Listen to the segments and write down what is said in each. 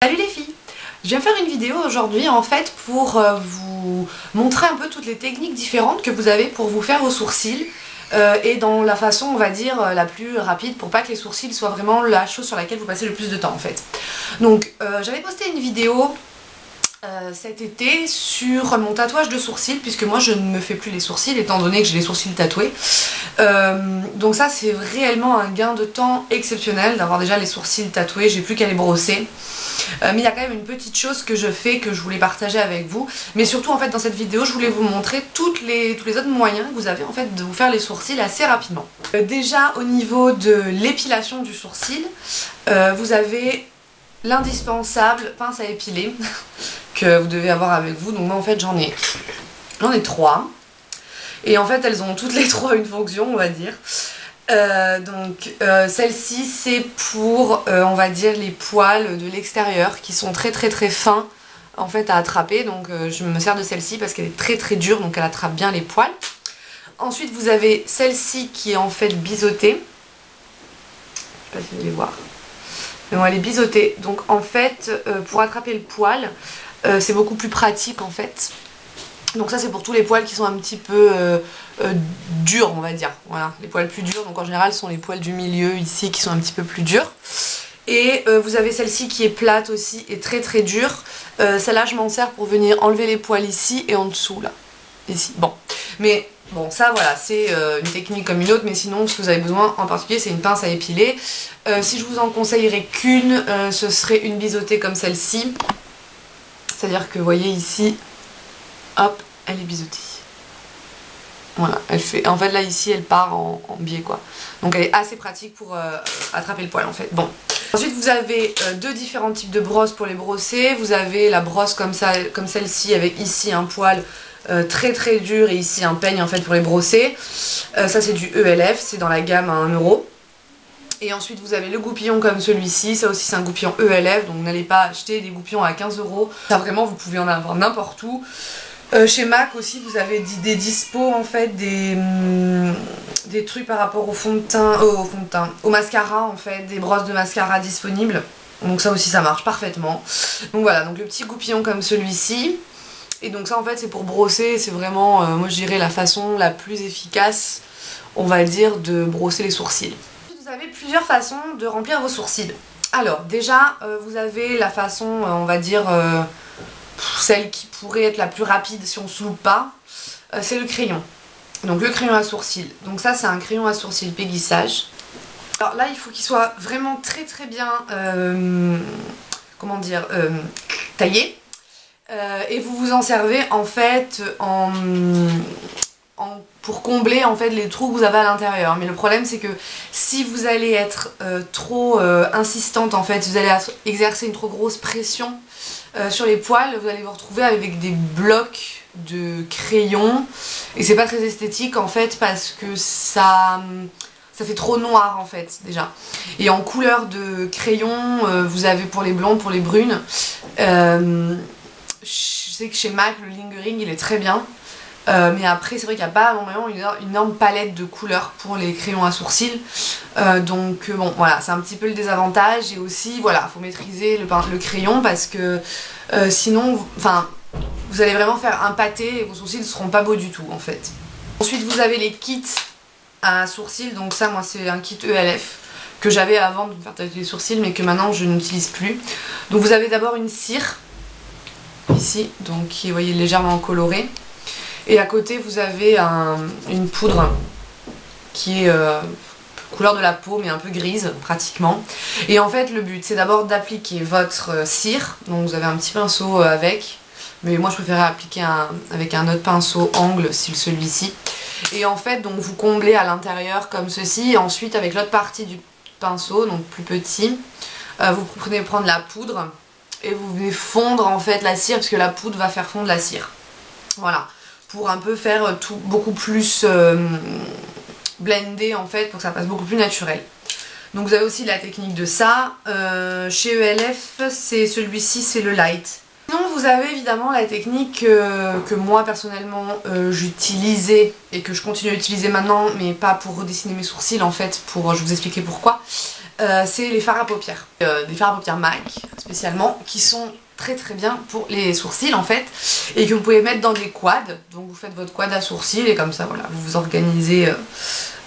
Salut les filles! Je viens faire une vidéo aujourd'hui en fait pour vous montrer un peu toutes les techniques différentes que vous avez pour vous faire vos sourcils et dans la façon on va dire la plus rapide pour pas que les sourcils soient vraiment la chose sur laquelle vous passez le plus de temps en fait. Donc j'avais posté une vidéo cet été sur mon tatouage de sourcils puisque moi je ne me fais plus les sourcils étant donné que j'ai les sourcils tatoués. Donc ça c'est réellement un gain de temps exceptionnel d'avoir déjà les sourcils tatoués, j'ai plus qu'à les brosser. Mais il y a quand même une petite chose que je fais que je voulais partager avec vous. Mais surtout en fait dans cette vidéo je voulais vous montrer tous les autres moyens que vous avez en fait de vous faire les sourcils assez rapidement. Déjà au niveau de l'épilation du sourcil, vous avez l'indispensable pince à épiler que vous devez avoir avec vous. Donc moi en fait j'en ai 3. Et en fait elles ont toutes les 3 une fonction on va dire. Celle-ci c'est pour on va dire les poils de l'extérieur qui sont très fins en fait à attraper, donc je me sers de celle-ci parce qu'elle est très dure donc elle attrape bien les poils. Ensuite vous avez celle-ci qui est en fait biseautée, je sais pas si vous allez voir, mais bon elle est biseautée donc en fait pour attraper le poil c'est beaucoup plus pratique en fait. Donc ça c'est pour tous les poils qui sont un petit peu durs on va dire, voilà, les poils plus durs, donc en général ce sont les poils du milieu ici qui sont un petit peu plus durs. Et vous avez celle-ci qui est plate aussi et très dure, celle-là je m'en sers pour venir enlever les poils ici et en dessous là, ici, bon. Mais bon ça voilà c'est une technique comme une autre, mais sinon ce que vous avez besoin en particulier c'est une pince à épiler. Si je vous en conseillerais qu'une, ce serait une biseautée comme celle-ci, c'est-à-dire que vous voyez ici, hop, elle est biseautée. Voilà, elle fait. En fait là ici elle part en biais quoi. Donc elle est assez pratique pour attraper le poil en fait. Bon. Ensuite vous avez deux différents types de brosses pour les brosser. Vous avez la brosse comme ça, comme celle-ci avec ici un poil très dur et ici un peigne en fait pour les brosser. Ça c'est du ELF, c'est dans la gamme à 1 €. Et ensuite vous avez le goupillon comme celui-ci, ça aussi c'est un goupillon ELF, donc n'allez pas acheter des goupillons à 15 €. Ça vraiment vous pouvez en avoir n'importe où. Chez MAC aussi vous avez des dispos en fait, des trucs par rapport au fond de teint, au mascara en fait, des brosses de mascara disponibles. Donc ça aussi ça marche parfaitement. Donc voilà, donc le petit goupillon comme celui-ci. Et donc ça en fait c'est pour brosser, c'est vraiment moi je dirais la façon la plus efficace on va dire de brosser les sourcils. Vous avez plusieurs façons de remplir vos sourcils. Alors déjà vous avez la façon on va dire celle qui pourrait être la plus rapide si on se loupe pas, c'est le crayon. Donc le crayon à sourcils. Donc ça c'est un crayon à sourcils Pégissage. Alors là il faut qu'il soit vraiment très bien comment dire taillé. Et vous vous en servez en fait pour combler en fait les trous que vous avez à l'intérieur. Mais le problème c'est que si vous allez être trop insistante en fait, vous allez exercer une trop grosse pression sur les poils, vous allez vous retrouver avec des blocs de crayon et c'est pas très esthétique en fait parce que ça fait trop noir en fait déjà. Et en couleur de crayon vous avez pour les blondes, pour les brunes, je sais que chez MAC le lingering il est très bien. Mais après c'est vrai qu'il n'y a pas vraiment une énorme palette de couleurs pour les crayons à sourcils, donc bon voilà c'est un petit peu le désavantage. Et aussi voilà faut maîtriser le crayon parce que sinon vous allez vraiment faire un pâté et vos sourcils ne seront pas beaux du tout en fait. Ensuite vous avez les kits à sourcils, donc ça moi c'est un kit ELF que j'avais avant de me faire tatouer les sourcils mais que maintenant je n'utilise plus. Donc vous avez d'abord une cire ici, donc qui est vous voyez légèrement colorée. Et à côté vous avez une poudre qui est couleur de la peau mais un peu grise pratiquement. Et en fait le but c'est d'abord d'appliquer votre cire, donc vous avez un petit pinceau avec, mais moi je préférais appliquer avec un autre pinceau angle style celui-ci. Et en fait donc vous comblez à l'intérieur comme ceci, et ensuite avec l'autre partie du pinceau, donc plus petit, vous prenez prendre la poudre et vous venez fondre en fait la cire parce que la poudre va faire fondre la cire. Voilà. Pour un peu faire tout beaucoup plus blendé en fait, pour que ça passe beaucoup plus naturel. Donc vous avez aussi la technique de ça. Chez ELF c'est celui-ci, c'est le light. Sinon vous avez évidemment la technique que moi personnellement j'utilisais et que je continue à utiliser maintenant, mais pas pour redessiner mes sourcils en fait, pour je vais vous expliquer pourquoi. c'est les fards à paupières. Des fards à paupières MAC spécialement, qui sont très très bien pour les sourcils en fait, et que vous pouvez mettre dans des quads. Donc vous faites votre quad à sourcils et comme ça voilà, vous vous organisez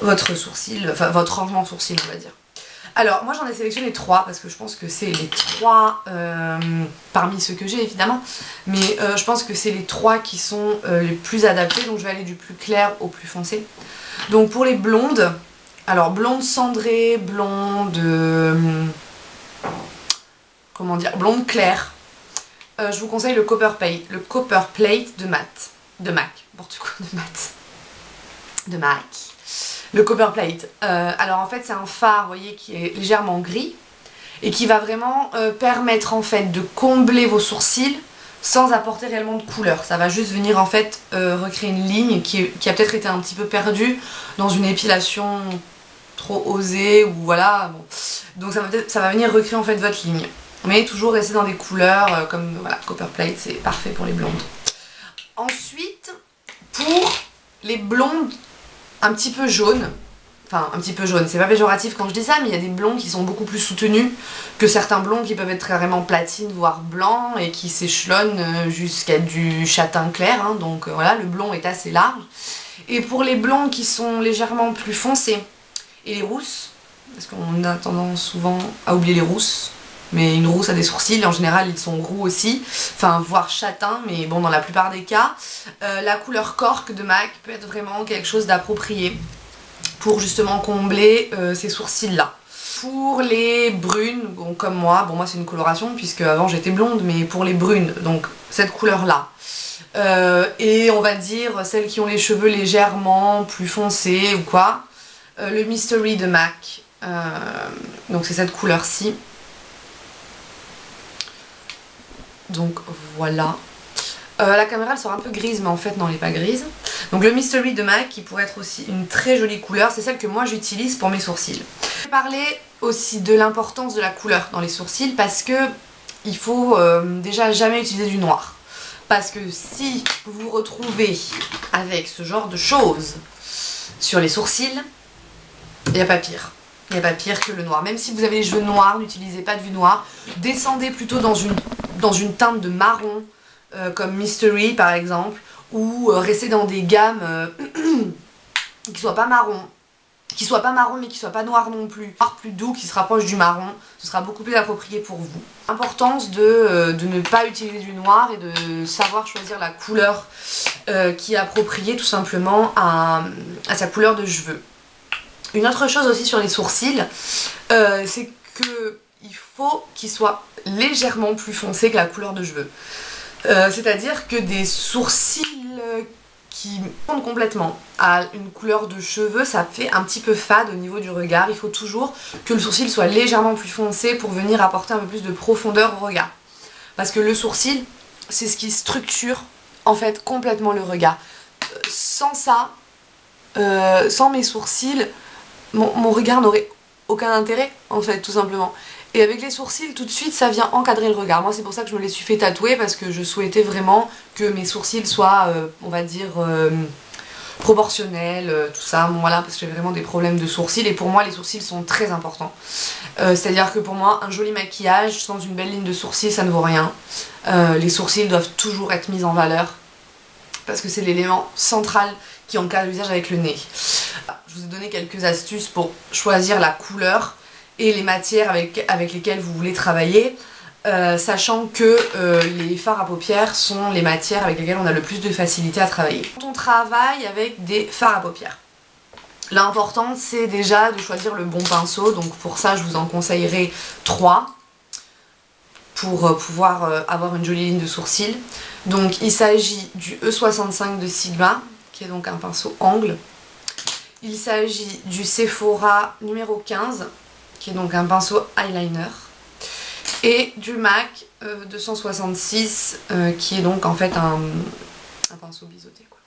votre sourcil, enfin votre rangement de sourcils on va dire. Alors moi j'en ai sélectionné 3 parce que je pense que c'est les 3 parmi ceux que j'ai évidemment, mais je pense que c'est les 3 qui sont les plus adaptés, donc je vais aller du plus clair au plus foncé. Donc pour les blondes, alors blonde cendrée, blonde comment dire, blonde claire, je vous conseille le Copper Plate de MAC, n'importe quoi, de MAC. Le Copper Plate. Alors en fait c'est un phare, vous voyez, qui est légèrement gris et qui va vraiment permettre en fait de combler vos sourcils sans apporter réellement de couleur. Ça va juste venir en fait recréer une ligne qui a peut-être été un petit peu perdue dans une épilation trop osée ou voilà. Bon. Donc ça va venir recréer en fait votre ligne. Mais toujours rester dans des couleurs comme voilà, Copper Plate, c'est parfait pour les blondes. Ensuite, pour les blondes un petit peu jaunes, enfin un petit peu jaunes, c'est pas péjoratif quand je dis ça, mais il y a des blonds qui sont beaucoup plus soutenus que certains blonds qui peuvent être carrément platine, voire blanc, et qui s'échelonnent jusqu'à du châtain clair, hein, donc voilà, le blond est assez large. Et pour les blonds qui sont légèrement plus foncés, et les rousses, parce qu'on a tendance souvent à oublier les rousses, mais une rousse a des sourcils, en général ils sont roux aussi, enfin voire châtain, mais bon dans la plupart des cas, la couleur cork de MAC peut être vraiment quelque chose d'approprié pour justement combler ces sourcils là. Pour les brunes, bon, comme moi, bon moi c'est une coloration puisque avant j'étais blonde, mais pour les brunes, donc cette couleur là, et on va dire celles qui ont les cheveux légèrement plus foncés ou quoi, le Mystery de MAC, donc c'est cette couleur-ci. Donc voilà. La caméra elle sort un peu grise, mais en fait non elle n'est pas grise. Donc le Mystery de MAC qui pourrait être aussi une très jolie couleur, c'est celle que moi j'utilise pour mes sourcils. Je vais parler aussi de l'importance de la couleur dans les sourcils parce que il faut déjà jamais utiliser du noir. Parce que si vous vous retrouvez avec ce genre de choses sur les sourcils, il n'y a pas pire. Il n'y a pas pire que le noir. Même si vous avez les cheveux noirs, n'utilisez pas de vue noire. Descendez plutôt dans une teinte de marron, comme Mystery par exemple, ou restez dans des gammes qui soient pas marron. Qui soient pas marron mais qui soient pas noir non plus. Noir plus doux qui se rapproche du marron, ce sera beaucoup plus approprié pour vous. L'importance de ne pas utiliser du noir et de savoir choisir la couleur qui est appropriée tout simplement à sa couleur de cheveux. Une autre chose aussi sur les sourcils, c'est qu'il faut qu'ils soient légèrement plus foncés que la couleur de cheveux. C'est-à-dire que des sourcils qui fondent complètement à une couleur de cheveux, ça fait un petit peu fade au niveau du regard. Il faut toujours que le sourcil soit légèrement plus foncé pour venir apporter un peu plus de profondeur au regard. Parce que le sourcil, c'est ce qui structure en fait complètement le regard. Sans ça, sans mes sourcils, mon regard n'aurait aucun intérêt en fait, tout simplement. Et avec les sourcils, tout de suite, ça vient encadrer le regard. Moi, c'est pour ça que je me les suis fait tatouer, parce que je souhaitais vraiment que mes sourcils soient, on va dire, proportionnels, tout ça. Bon, voilà, parce que j'ai vraiment des problèmes de sourcils, et pour moi, les sourcils sont très importants. C'est-à-dire que pour moi, un joli maquillage sans une belle ligne de sourcils, ça ne vaut rien. Les sourcils doivent toujours être mis en valeur, parce que c'est l'élément central qui encadre le visage avec le nez. Je vous ai donné quelques astuces pour choisir la couleur et les matières avec lesquelles vous voulez travailler, sachant que les fards à paupières sont les matières avec lesquelles on a le plus de facilité à travailler. Quand on travaille avec des fards à paupières, l'important c'est déjà de choisir le bon pinceau, donc pour ça je vous en conseillerai 3 pour pouvoir avoir une jolie ligne de sourcils. Donc il s'agit du E65 de Sigma, qui est donc un pinceau angle. Il s'agit du Sephora numéro 15, qui est donc un pinceau eyeliner, et du MAC 266 qui est donc en fait un pinceau biseauté quoi.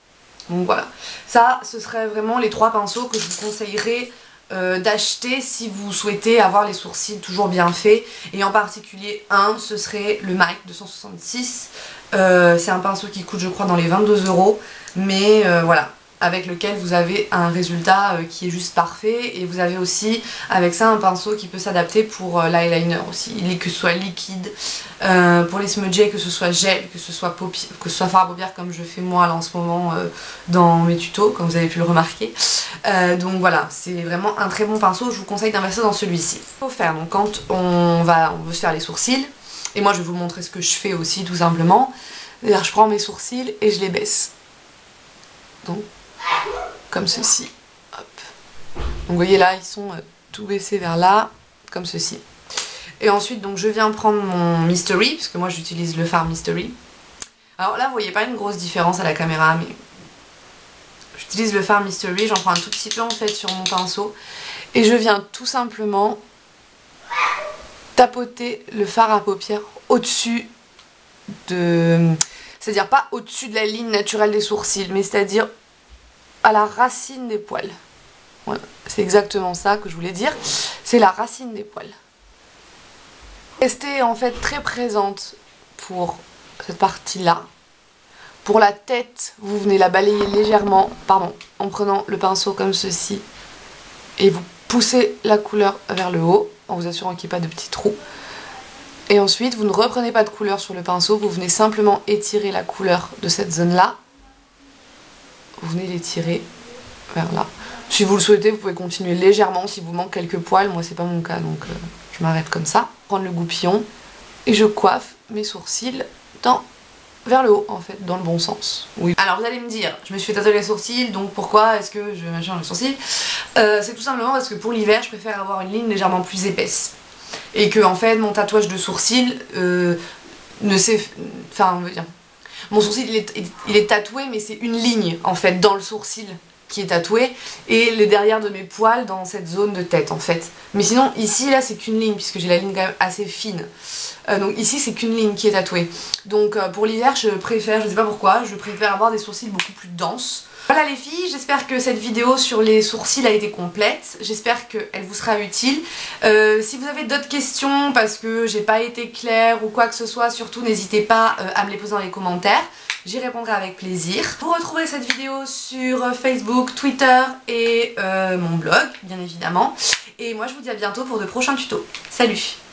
Donc voilà, ça ce serait vraiment les 3 pinceaux que je vous conseillerais d'acheter si vous souhaitez avoir les sourcils toujours bien faits, et en particulier ce serait le MAC 266. C'est un pinceau qui coûte je crois dans les 22 €, mais voilà. avec lequel vous avez un résultat qui est juste parfait, et vous avez aussi avec ça un pinceau qui peut s'adapter pour l'eyeliner aussi, que ce soit liquide, pour les smudger, que ce soit gel, que ce soit fard à paupières comme je fais moi là en ce moment dans mes tutos, comme vous avez pu le remarquer. Donc voilà, c'est vraiment un très bon pinceau, je vous conseille d'investir dans celui-ci. Faut faire, donc quand on veut se faire les sourcils, et moi je vais vous montrer ce que je fais aussi tout simplement, c'est-à-dire je prends mes sourcils et je les baisse. Donc comme ceci, hop. Donc vous voyez là, ils sont tout baissés vers là, comme ceci. Et ensuite donc je viens prendre mon Mystery, parce que moi j'utilise le fard Mystery. Alors là vous voyez pas une grosse différence à la caméra, mais j'utilise le fard Mystery, j'en prends un tout petit peu en fait sur mon pinceau, et je viens tout simplement tapoter le fard à paupières au-dessus de... C'est-à-dire pas au-dessus de la ligne naturelle des sourcils, mais c'est-à-dire à la racine des poils. Voilà, c'est exactement ça que je voulais dire, c'est la racine des poils. Restez en fait très présente pour cette partie-là. Pour la tête, vous venez la balayer légèrement, en prenant le pinceau comme ceci, et vous poussez la couleur vers le haut, en vous assurant qu'il n'y ait pas de petits trous. Et ensuite, vous ne reprenez pas de couleur sur le pinceau, vous venez simplement étirer la couleur de cette zone-là. Vous venez l'étirer vers là. Si vous le souhaitez, vous pouvez continuer légèrement s'il vous manque quelques poils. Moi, c'est pas mon cas, donc je m'arrête comme ça. Prendre le goupillon et je coiffe mes sourcils vers le haut, en fait, dans le bon sens. Oui. Alors vous allez me dire, je me suis fait tatouer les sourcils, donc pourquoi est-ce que je change les sourcils? C'est tout simplement parce que pour l'hiver, je préfère avoir une ligne légèrement plus épaisse. Et que en fait, mon tatouage de sourcils mon sourcil il est tatoué, mais c'est une ligne en fait dans le sourcil qui est tatoué, et le derrière de mes poils dans cette zone de tête en fait. Mais sinon ici là c'est qu'une ligne, puisque j'ai la ligne quand même assez fine. Donc ici c'est qu'une ligne qui est tatouée. Donc pour l'hiver je préfère, je sais pas pourquoi, je préfère avoir des sourcils beaucoup plus denses. Voilà les filles, j'espère que cette vidéo sur les sourcils a été complète, j'espère qu'elle vous sera utile. Si vous avez d'autres questions parce que j'ai pas été claire ou quoi que ce soit, surtout n'hésitez pas à me les poser dans les commentaires. J'y répondrai avec plaisir. Vous retrouverez cette vidéo sur Facebook, Twitter et mon blog, bien évidemment. Et moi je vous dis à bientôt pour de prochains tutos. Salut!